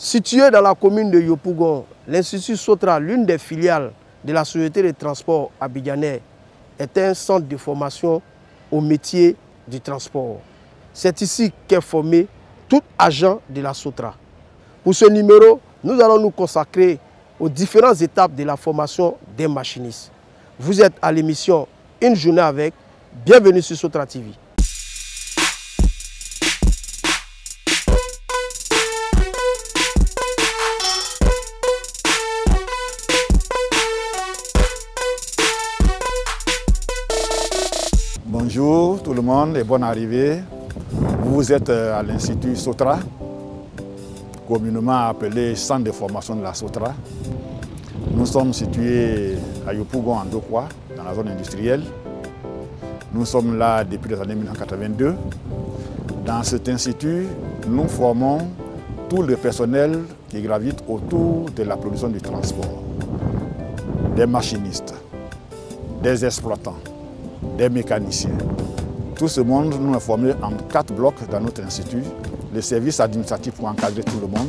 Situé dans la commune de Yopougon, l'Institut Sotra, l'une des filiales de la Société de transport abidjanais, est un centre de formation au métier du transport. C'est ici qu'est formé tout agent de la Sotra. Pour ce numéro, nous allons nous consacrer aux différentes étapes de la formation des machinistes. Vous êtes à l'émission Une journée avec. Bienvenue sur Sotra TV. Bonjour tout le monde et bonne arrivée. Vous êtes à l'Institut Sotra, communément appelé Centre de formation de la Sotra. Nous sommes situés à Yopougon en Dokwa, dans la zone industrielle. Nous sommes là depuis les années 1982. Dans cet institut, nous formons tout le personnel qui gravite autour de la production du transport. Des machinistes, des exploitants, des mécaniciens. Tout ce monde, nous est formé en 4 blocs dans notre institut. Le service administratif pour encadrer tout le monde,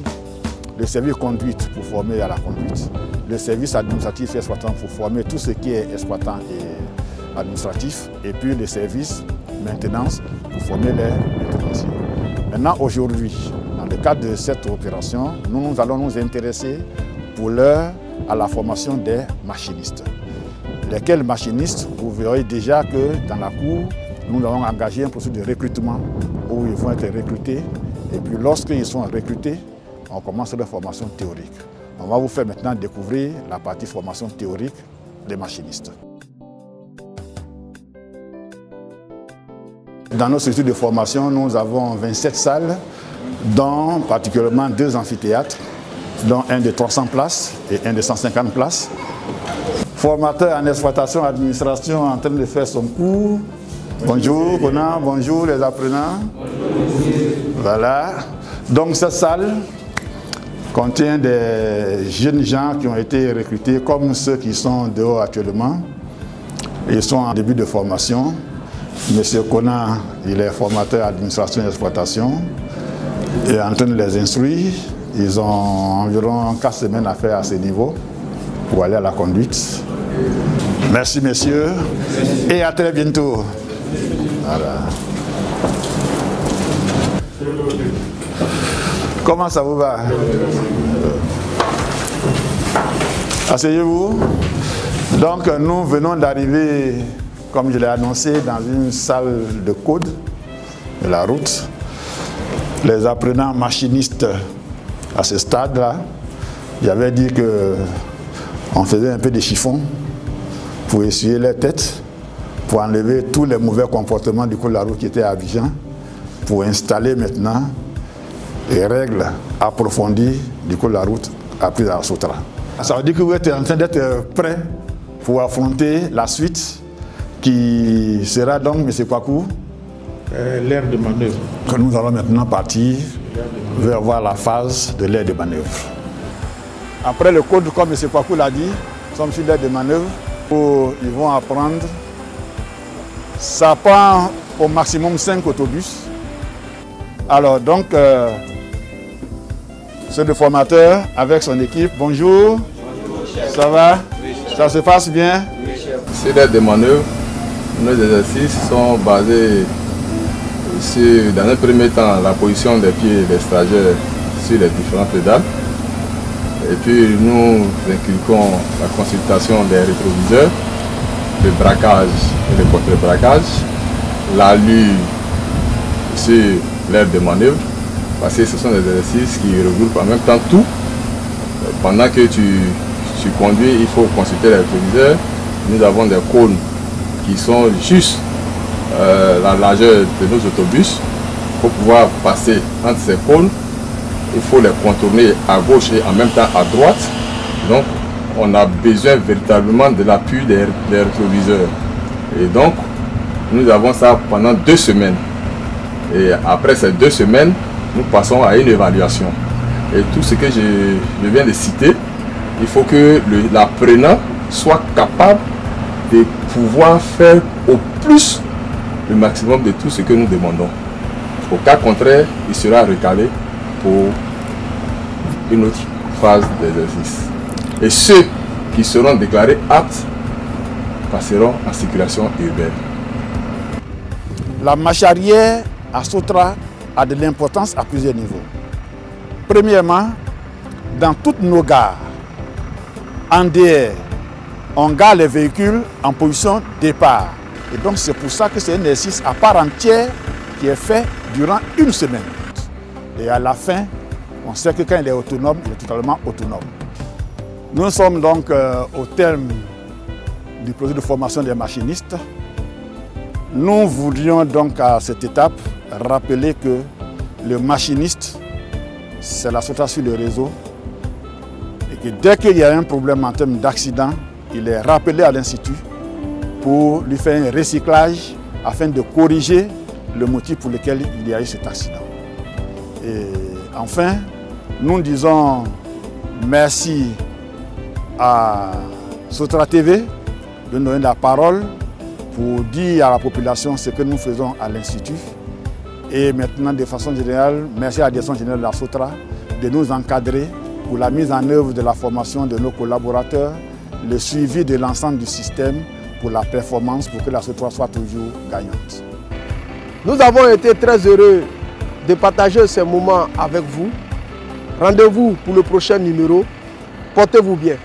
le service conduite pour former à la conduite, le service administratif et exploitant pour former tout ce qui est exploitant et administratif, et puis le service maintenance pour former les maintenanciers. Maintenant, aujourd'hui, dans le cadre de cette opération, nous allons nous intéresser pour l'heure à la formation des machinistes. Lesquels machinistes, vous verrez déjà que dans la cour, nous avons engagé un processus de recrutement où ils vont être recrutés. Et puis lorsqu'ils sont recrutés, on commence leur formation théorique. On va vous faire maintenant découvrir la partie formation théorique des machinistes. Dans notre institut de formation, nous avons 27 salles, dont particulièrement 2 amphithéâtres, dont un de 300 places et un de 150 places. Formateur en exploitation et administration en train de faire son cours. Bonjour, bonjour les apprenants. Voilà. Donc cette salle contient des jeunes gens qui ont été recrutés comme ceux qui sont dehors actuellement. Ils sont en début de formation. Monsieur Kona, il est formateur en administration et exploitation. Il est en train de les instruire. Ils ont environ 4 semaines à faire à ce niveau pour aller à la conduite. Merci messieurs et à très bientôt. Voilà. Comment ça vous va? Asseyez-vous. Donc nous venons d'arriver, comme je l'ai annoncé, dans une salle de code de la route. Les apprenants machinistes à ce stade-là, j'avais dit qu'on faisait un peu de chiffon pour essuyer les têtes, pour enlever tous les mauvais comportements du code de la route qui étaient à Abidjan, pour installer maintenant les règles approfondies du code de la route apprises à la Sotra. Ça veut dire que vous êtes en train d'être prêt pour affronter la suite qui sera donc, M. Kwaku, l'aire de manœuvre. Que nous allons maintenant partir vers voir la phase de l'aire de manœuvre. Après le code, comme M. Kwaku l'a dit, nous sommes sur l'aire de manœuvre où ils vont apprendre. Ça prend au maximum 5 autobus. Alors donc, c'est le formateur avec son équipe. Bonjour. Bonjour, ça va? Oui, ça se passe bien? Oui, sur l'aire de manœuvre, nos exercices sont basés sur, dans un premier temps, la position des pieds des stagiaires sur les différentes pédales. Et puis nous inculquons la consultation des rétroviseurs, le braquage et le contre-braquage, l'allure sur l'aire de manœuvre, parce que ce sont des exercices qui regroupent en même temps tout. Pendant que tu conduis, il faut consulter les rétroviseurs. Nous avons des cônes qui sont juste la largeur de nos autobus. Pour pouvoir passer entre ces cônes, il faut les contourner à gauche et en même temps à droite. Donc, on a besoin véritablement de l'appui des rétroviseurs. Et donc, nous avons ça pendant 2 semaines. Et après ces 2 semaines, nous passons à une évaluation. Et tout ce que je viens de citer, il faut que l'apprenant soit capable de pouvoir faire au plus le maximum de tout ce que nous demandons. Au cas contraire, il sera recalé pour une autre phase d'exercice. Et ceux qui seront déclarés aptes passeront en circulation urbaine. La marche arrière à Sotra a de l'importance à plusieurs niveaux. Premièrement, dans toutes nos gares, en DR, on gare les véhicules en position départ. Et donc c'est pour ça que c'est un exercice à part entière qui est fait durant une semaine. Et à la fin, on sait que quand il est autonome, il est totalement autonome. Nous sommes donc au terme du projet de formation des machinistes. Nous voudrions donc à cette étape rappeler que le machiniste, c'est la Sotra sur le réseau et que dès qu'il y a un problème en termes d'accident, il est rappelé à l'Institut pour lui faire un recyclage afin de corriger le motif pour lequel il y a eu cet accident. Et enfin, nous disons merci à Sotra TV de nous donner la parole pour dire à la population ce que nous faisons à l'Institut. Et maintenant, de façon générale, merci à la direction générale de la Sotra de nous encadrer pour la mise en œuvre de la formation de nos collaborateurs, le suivi de l'ensemble du système pour la performance, pour que la Sotra soit toujours gagnante. Nous avons été très heureux de partager ces moments avec vous. Rendez-vous pour le prochain numéro. Portez-vous bien.